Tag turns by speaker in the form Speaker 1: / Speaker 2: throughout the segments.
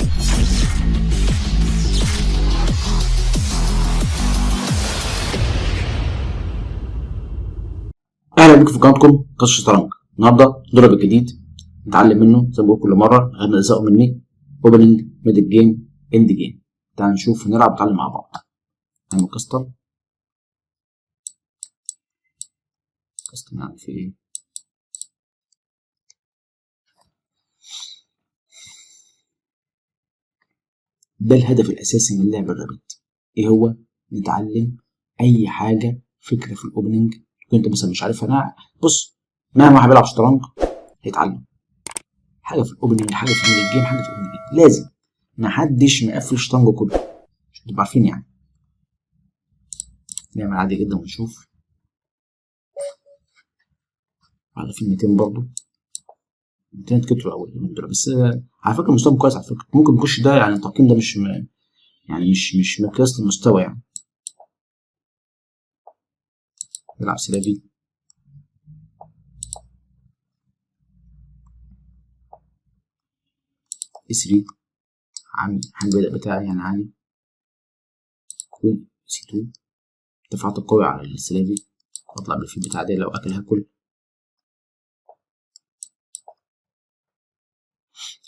Speaker 1: اهلا بيكم في قناتكم قصص الشطرنج. النهارده دولاب الجديد نتعلم منه زي ما بقول كل مره غير ما تزهقوا مني. اوبننج، ميدل جيم، اند جيم. تعال نشوف نلعب ونتعلم مع بعض. نعمل كاستم. يعني في ايه؟ ده الهدف الاساسي من لعب الرابط. ايه هو؟ نتعلم اي حاجه، فكره في الاوبننج كنت مثلا مش عارفها. انا بص، مهما واحد بيلعب شطرنج هيتعلم حاجه في الاوبننج، حاجه في الميدل جيم، حاجه في الاند جيم. لازم، محدش مقفل الشطرنج كله، مش تبقوا عارفين يعني. نعمل عادي جدا ونشوف. على في 200 برضه، 200 كتروا قوي من دول، بس على فكره مستوى كويس. على فكره ممكن نخش ده، يعني التقييم ده مش يعني مش مقياس للمستوى يعني. نلعب سلافي اي 3 عامل البدء بتاعي يعني عالي. كوين سي 2 دفعت القوي على السلافي، اطلع بالفيل بتاع ده، لو اكل هاكل.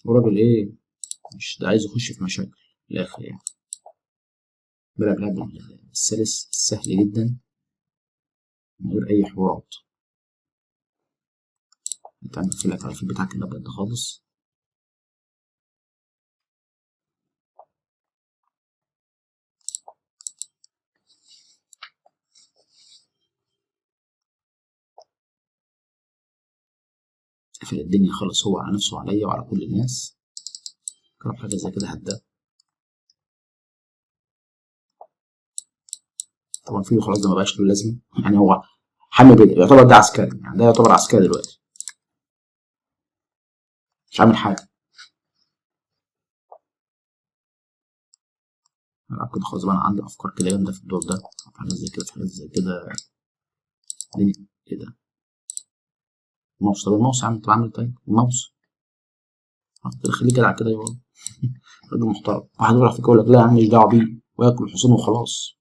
Speaker 1: الراجل ايه، مش ده عايز يخش في مشاكل في الاخر يعني. بلعب لعب السلس السهل جدا من غير اي حوارات. انت عندك فيلك على الفيل بتاعك الابيض ده خالص. قفل الدنيا خالص هو على نفسه وعليا وعلى كل الناس. جرب حاجه زي كده هدا. طبعا فيه خلاص ده ما بقاش له لازمه يعني. هو حامي بدء يعتبر ده عسكري يعني، ده يعتبر عسكري دلوقتي مش عامل حاجه. العب كده خلاص بقى، انا عندي افكار كده جامده في الدور ده، حاجات زي كده، في حاجات زي كده. الدنيا ايه ده؟ الماوس، طب الماوس عامل، طب عامل طيب الماوس كده خليه جدع كده يقعد. راجل محترم. واحد يقول على فكره، يقول لك لا يا عم مش دعوه بيه وياكل الحصان وخلاص.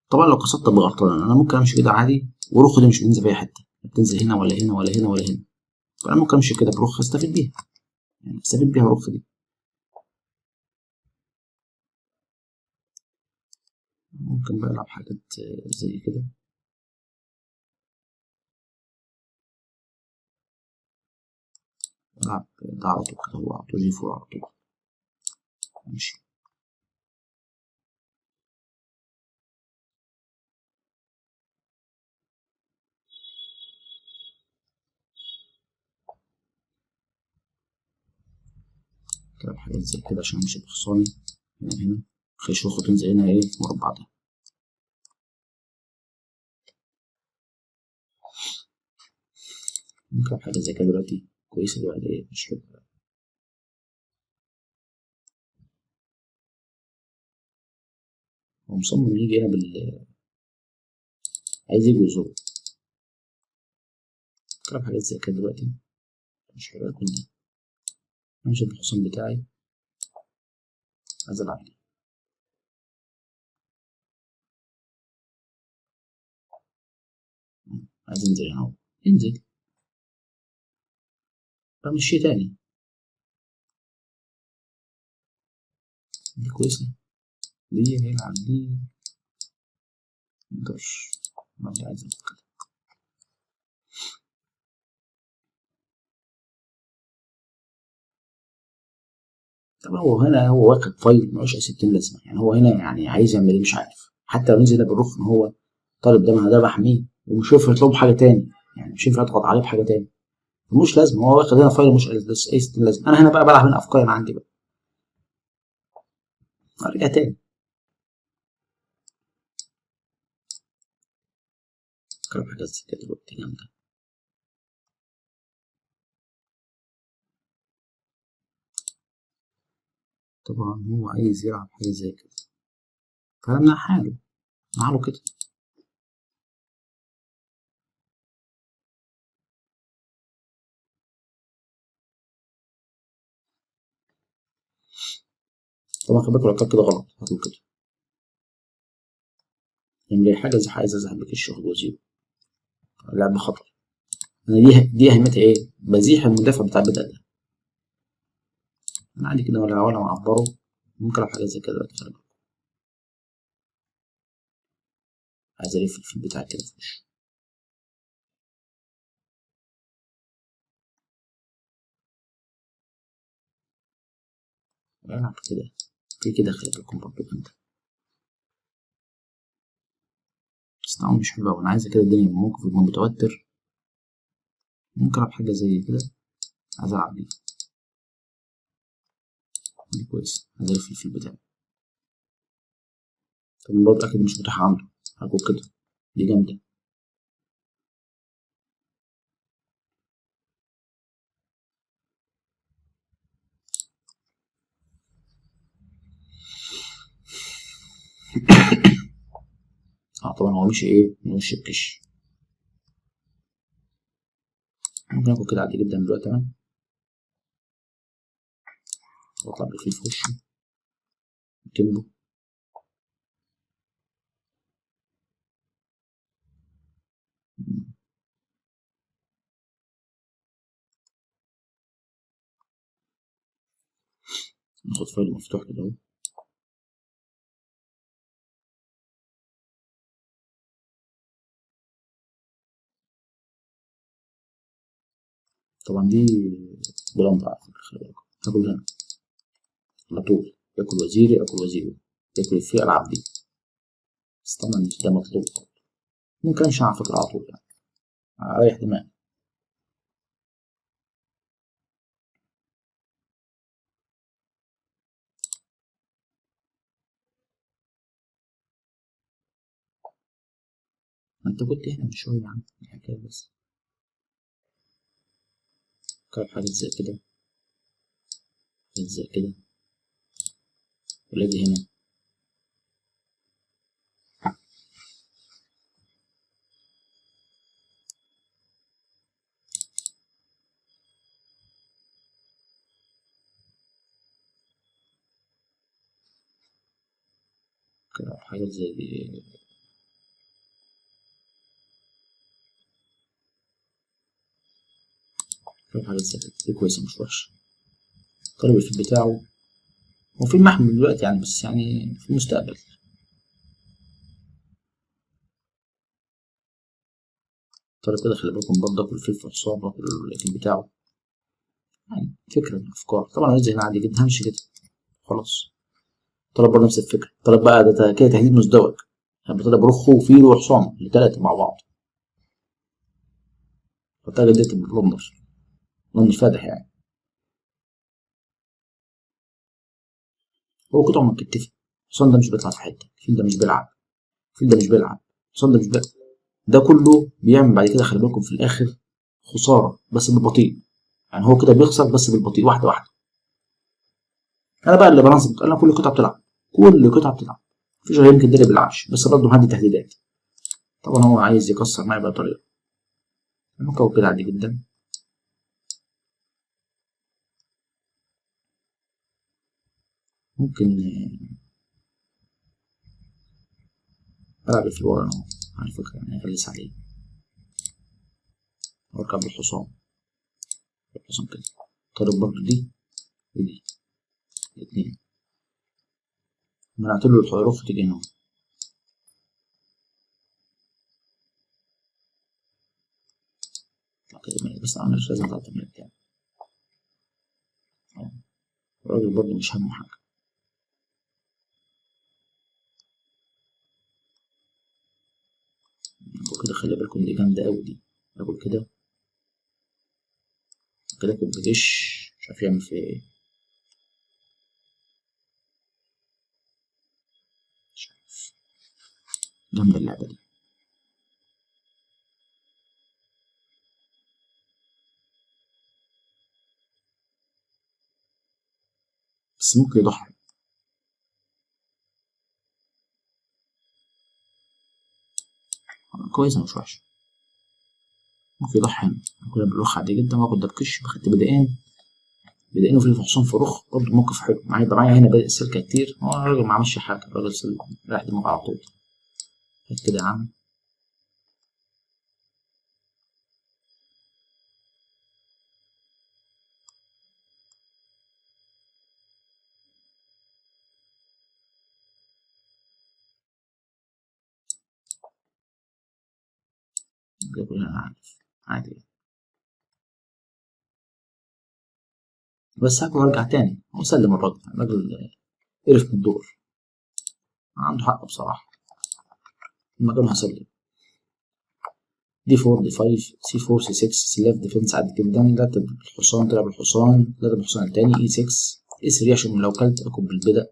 Speaker 1: طبعا لو قصدت ابقى غلطان، انا ممكن امشي كده عادي والرخ دي مش بتنزل في اي حته، بتنزل هنا ولا هنا ولا هنا ولا هنا. فانا ممكن امشي كده برخ استفيد بيها، يعني استفيد بيها الرخ دي. ممكن بقى العب حاجات زي كده. العب ده على طول كده، هو على طول جي 4 على طول. امشي كده حاجات زي كده عشان امشي بحصاني. هنا خليش الخطوط تنزل هنا ايه مربع ده. ممكن حاجة زي كده دلوقتي كويسة دي، بعد ايه مش كده. هو مصمم يجي هنا عايز يجي يزور. ممكن حاجات زي كده دلوقتي مش حلوة كلها. امشي بالحصان بتاعي، عايز العب ليه. عايز انزل هنا اهو، انزل بمشي تاني. دي كويسة، دي هيلعب دي مقدرش، ما دي عايز كده. طب هو هنا هو واخد فايل ملوش اي 60 لازمة يعني. هو هنا يعني عايز يعمل ايه مش عارف. حتى لو نزل بالرخ ان هو طالب ده، ما ده بحميه ومش هينفع يطلبه حاجة تاني يعني، مش هينفع يضغط عليه بحاجة تاني. مش لازم، هو واخد هنا فايل مش اي 60 لازم. انا هنا بقى بلعب هنا افكاري، انا عندي بقى ارجع تاني. كلام حاجات زي كده دلوقتي جامدة. طبعا هو عايز يلعب حاجة زي كده، فأنا حاله معاله كده. طبعا خلي بالك الارقام كده غلط، هتقول كده يعمل حاجه زي عايز ازهق بك الشغل وزيرو، لعبه خطر. انا دي اهميتها ايه؟ بزيح المدافع بتاع البدء ده. انا عادي كده ولا معبره، ممكن العب حاجه زي كده دلوقتي. خلي بالك عايز الف الفيل بتاعي كده في وشه. العب كده في كده، خلي بالكم برضه انت. بس طبعا مش حلوة، وانا عايزة كده الدنيا الموقف يبقى متوتر. ممكن العب حاجة زي كده، عايز العب دي كويسة، عايز الف الفيل بتاعي. طب برضه اكيد مش متاح عنده، هاكل كده، دي جامدة. اه طبعا هو مش ايه من وش الكش. ممكن اكل كده عادي جدا دلوقتي تمام، واطلع بالفيل في وشه تمبو. ناخد فايل مفتوح كده اهو. طبعا دي بلندر على فكرة، خلي بالك هاكل هنا على طول، ياكل وزيري ياكل وزيري، ياكل الفيل العب دي. بس طبعا مش ده مطلوب، ممكن امشي على فكرة على طول يعني، اريح دماغي. ما انت كنت هنا من شوية يا عم، الحكاية بس كانت حاجات زي كده، حاجات زي كده، ولاجي هنا كده حاجات زي كده، حاجات زي كده دي كويسة مش وحشة. طالب الفيد بتاعه هو في محمل دلوقتي يعني، بس يعني في المستقبل. طالب كده خلي بالكم برضه كل فيل في حصان، باكل الفيد بتاعه. يعني فكرة من الأفكار، طبعا عايز هنا عادي جدا همشي كده خلاص. طلب برضه نفس الفكرة، طلب بقى ده كده تهديد مزدوج، يعني طلب رخو وفيل وحصان التلاتة مع بعض، فبتاع جديد بلندر، لندر فاتح يعني. هو قطعة من كتفي، الحصان ده مش بيطلع في حتة، الفيل ده مش بيلعب، الفيل ده مش بيلعب، الحصان ده مش بيلعب. ده كله بيعمل بعد كده خلي بالكم في الآخر خسارة بس بالبطيء، يعني هو كده بيخسر بس بالبطيء واحدة واحدة. أنا بقى اللي بنظم، أنا كل قطعة بتلعب، كل قطعة بتلعب، مفيش غير يمكن ده اللي بيلعبش، بس برضه مهدي تهديدات. طبعا هو عايز يكسر معايا بقى طريقة، ممكن كده عادي جدا. ممكن ألعب في الورا أهو، على فكرة يعني أغلس عليه وأركب بالحصان، الحصان كده طالب برضه دي ودي الاتنين، منعت له الحروف تيجي هنا. كده بس أنا مش لازم أتعطل من التاني، الراجل برضه مش همه حاجة. وكده خلي بالكم دي جامدة أوي دي، باكل كده كده كنت بغش، مش عارف يعمل فيها ايه. مش عارف، جامدة اللعبة دي. بس ممكن يضحي، كويسة مش وحشة. ممكن يضحي هنا، كنا بنروح عادي جدا واخد دبكش بخدت بدقين، بدأ في حصان في رخ، برضه موقف حلو. يبقى معايا هنا بادئ السلكة كتير، هو الراجل ما عملش حاجة، الراجل رايح دماغه على طول. هات كده يا عم. أنا عارف عادي، بس هاكل وارجع تاني. هو سلم الراجل قرف من الدور، عنده حق بصراحة. المكان هسلم دي 4 دي 5 سي 4 سي 6 سلاف ديفنس عادي جدا. رتب الحصان، تلعب الحصان، رتب الحصان التاني اي 6 اي 3 عشان لو كلت اكل بالبدأ.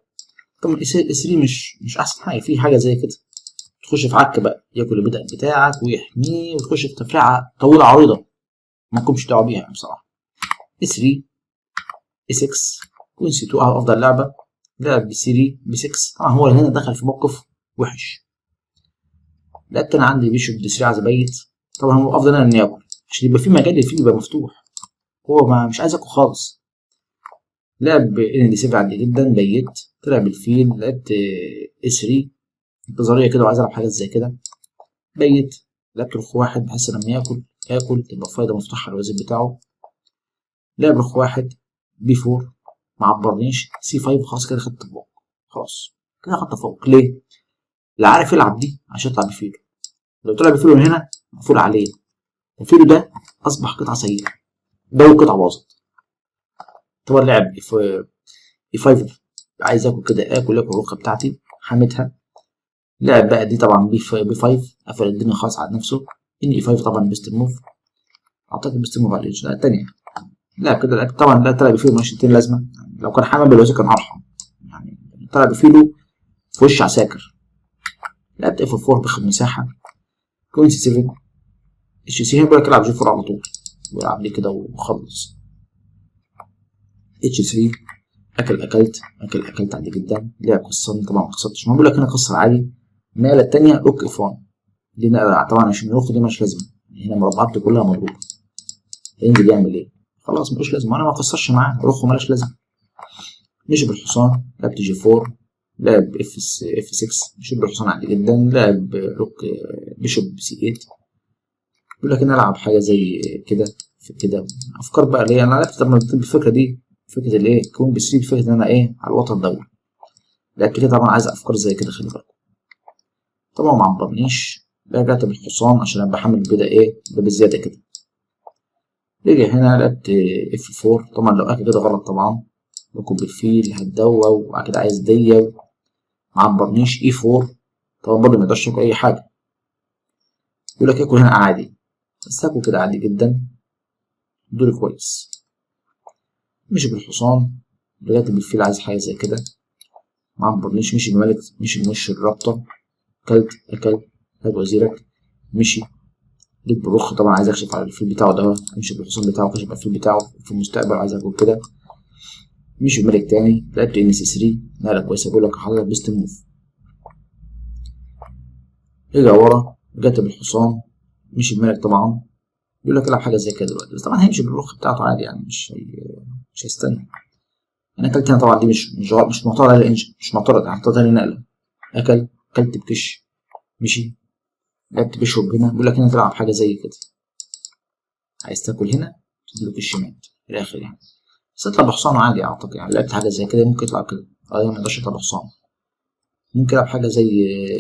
Speaker 1: طبعا اي 3 مش احسن حاجة، في حاجة زي كده تخش في عك بقى، ياكل البدأ بتاعك ويحميه، وتخش في تفريعة طويلة عريضة ما تكونش دعوة بيها يعني بصراحة. اي 3 اي 6 كوين سي 2 افضل لعبة. لعب بي 3 بي 6. طبعا هو هنا دخل في موقف وحش. لعبت انا عندي بيشوب دي 3 عايز ابيت. طبعا هو افضل انا اني اكل عشان يبقى في مجال الفيل يبقى مفتوح، هو ما مش عايز اكل خالص. لعب ان دي 7 عادي جدا، بيت. طلع بالفيل. لعبت اي 3 انتظاريه كده وعايز العب حاجات زي كده، بيت. لعبت رخ واحد بحيث لما ياكل تبقى فايده مفتوحه على الوزير بتاعه. لعب رخ واحد بي 4 ما عبرنيش. سي 5 خلاص كده خدت فوق، خلاص كده خدت فوق. ليه؟ اللي عارف يلعب دي عشان يطلع بفيله. لو طلع بفيله من هنا مقفول عليه، الفيلو ده اصبح قطعه سيئه، ده قطعه باظت. طبعا لعب في اي 5 عايز اكل كده، اكل الرخه بتاعتي حمتها. لعب بقى دي طبعا بي 5 قفل الدنيا خالص على نفسه. ان اي 5 طبعا بيست موف، اعتقد بيست موف على الإيدج. لا التانية لعب كده. لعب طبعا لا طلع بفيلو مش لازمه يعني، لو كان حامل بالوزي كان ارحم يعني. طلع بفيلو في وش عساكر. لعبت اف 4 باخد مساحه. كوين سي 7 اتش سي هنا بقى يلعب جي 4 على طول ويلعب لي كده وخلص. اتش 3 اكلت عادي جدا. لعب قصان طبعا ما خسرتش، ما بقول لك هنا قصه عادي. النقله الثانيه روك اف 1 دي نقله طبعا عشان الروك دي مش لازمه، هنا المربعات دي كلها مضروبه. ينزل يعمل ايه؟ خلاص ملوش لازمه، انا ما قصرش معاه، روخه مالهاش لازمه. مشي بالحصان. لعب جي 4. لعب اف 6 مشي بالحصان عادي جدا. لعب روك بيشوب سي 8. يقول لك انا العب حاجه زي كده في كده. افكار بقى اللي هي انا عرفت طبعا الفكره دي، فكره الايه كون بي 3، فكره ان انا ايه على الوتر الدولي. لعبت كده طبعا عايز افكار زي كده، خلي بالكم. طبعا ما عبرنيش. رجعت بالحصان عشان ابقى حامل كده ايه ده بزياده كده. رجع هنا لعبت اف 4. طبعا لو اكل كده غلط طبعا، باكل بالفيل هتدوى وبعد كده عايز ديه. ما عبرنيش اي 4. طبعا برضه ما يقدرش ياكل اي حاجه، يقول لك اكل هنا عادي، بس اكل كده عادي جدا. دوري كويس. مشي بالحصان. رجعت بالفيل عايز حاجه زي كده، ما عبرنيش. مشي بملك، مشي بوش الرابطه. اكل هات وزيرك. مشي. جيت بالرخ طبعا عايز اكشف على الفيل بتاعه ده، امشي بالحصان بتاعه كشف على الفيل بتاعه في المستقبل عايز اكل كده. مشي بملك تاني. لعبت ان سي 3 نقله كويسه، بقول لك حضرتك بيست موف. رجع ورا. رجعت بالحصان. مشي بملك طبعا، بيقول لك العب حاجه زي كده دلوقتي، بس طبعا هيمشي بالرخ بتاعته عادي يعني، مش هيستنى. انا اكلت هنا طبعا دي مش معترض على الانجن، مش معترض، حطيتها تاني نقله. اكلت بكش. مشي. لعبت بيشوب هنا، بيقول لك هنا تلعب حاجه زي كده، عايز تاكل هنا تدلك الشمال في الاخر يعني. بس اطلع بحصان عادي اعتقد يعني. لعبت حاجه زي كده ممكن يطلع كده، ما يقدرش يطلع بحصان. ممكن العب حاجه زي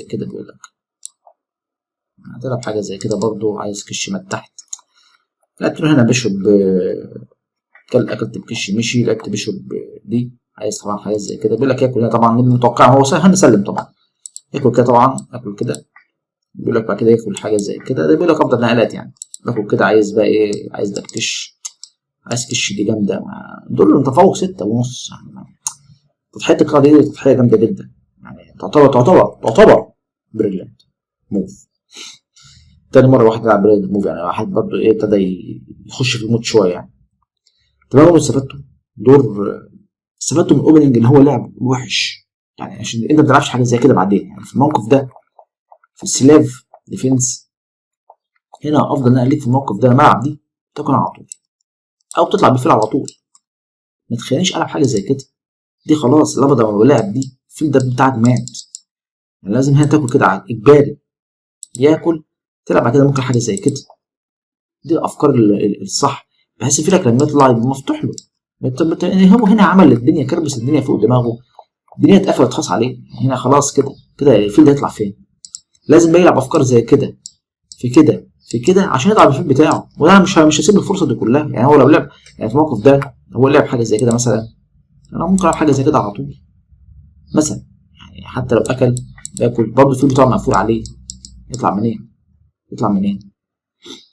Speaker 1: كده، بيقول لك هتلعب حاجه زي كده برضو عايز كش من تحت. لعبت هنا بيشوب. اكلت بكش. مشي. لعبت بيشوب دي عايز طبعا حاجات زي كده، بيقول لك ياكل هنا طبعا متوقع، هو هنسلم طبعا. ياكل كده طبعا، اكل كده. بيقول لك بعد كده ياكل حاجه زي كده، ده بيقول لك افضل نقلات يعني. باكل كده عايز بقى ايه، عايز ده كش، عايز كش دي جامده. دول متفوق 6.5 يعني. تضحيه القاعده دي تضحيه جامده جدا يعني، تعتبر بريليانت موف. تاني مره واحد يلعب بريليانت موف يعني، واحد برضه ايه ابتدى يخش في المود شويه يعني. تمام. استفدتوا من الاوبننج اللي هو لعب وحش يعني، عشان انت ما بتلعبش حاجه زي كده بعدين يعني. في الموقف ده في السلاف ديفنس هنا افضل نقل ليك في الموقف ده الملعب دي تاكل على طول، او تطلع بالفيل على طول. ما تخلينيش العب حاجه زي كده. دي خلاص اللعبه ده ولعب، دي الفيل ده بتاعك مات. يعني لازم هي تاكل كده اجباري، ياكل تلعب بعد كده ممكن حاجه زي كده. دي الافكار الصح، بحيث الفيلك لما يطلع يبقى مفتوح له. هو هنا عمل الدنيا، كربس الدنيا فوق دماغه، الدنيا اتقفلت خلاص عليه. هنا خلاص كده كده الفيل ده يطلع فين؟ لازم بقى يلعب افكار زي كده في كده في كده عشان يطلع بالفيل بتاعه. وانا مش هسيب الفرصه دي كلها. يعني هو لو لعب، يعني في الموقف ده هو لعب حاجه زي كده مثلا، انا ممكن العب حاجه زي كده على طول مثلا. يعني حتى لو اكل ياكل برضه الفيل بتاعه مقفول عليه، يطلع منين؟ يطلع منين؟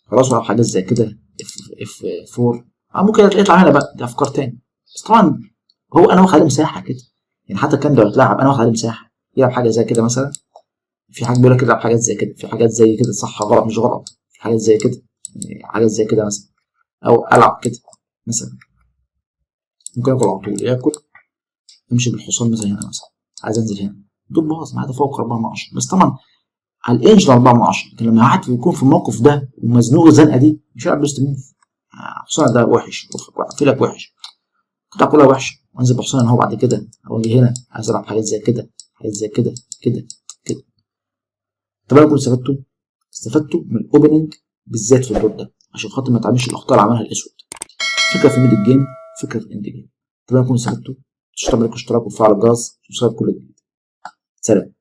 Speaker 1: خلاص العب حاجه زي كده اف 4. ممكن يطلع هنا بقى، دي افكار تاني. بس طبعا هو انا واخد عليه مساحه كده. يعني حتى كان لو اتلعب انا واخد عليه مساحه، يلعب حاجه زي كده مثلا. في حاجه بيقول لك يلعب حاجات زي كده، في حاجات زي كده صح غلط مش غلط، في حاجات زي كده، يعني حاجات زي كده مثلا. او العب كده مثلا، ممكن اكل على طول ياكل، امشي بالحصان مثلا هنا مثلا، عايز انزل هنا دول باظ معايا فوق 4 من 10. بس طبعا على الانج 4 من 10. لكن لما واحد يكون في الموقف ده ومزنوق الزنقه دي مش هيلعب بيست موف. حصان ده وحش، في لك وحش، قطع كلها وحشه، وانزل بحصان هو بعد كده، او اجي هنا عايز العب حاجات زي كده، حاجات زي كده كده كده. طب انا كنت استفدتوا من الاوبننج بالذات في الدور ده عشان خاطر ما تعملش الاخطاء اللي عملها الاسود. فكره في ميد الجيم، فكره في اند جيم. طب انا كنت استفدتوا، تشتركوا اشتراك وتفعلوا الجرس وتشتركوا كل جديد. سلام.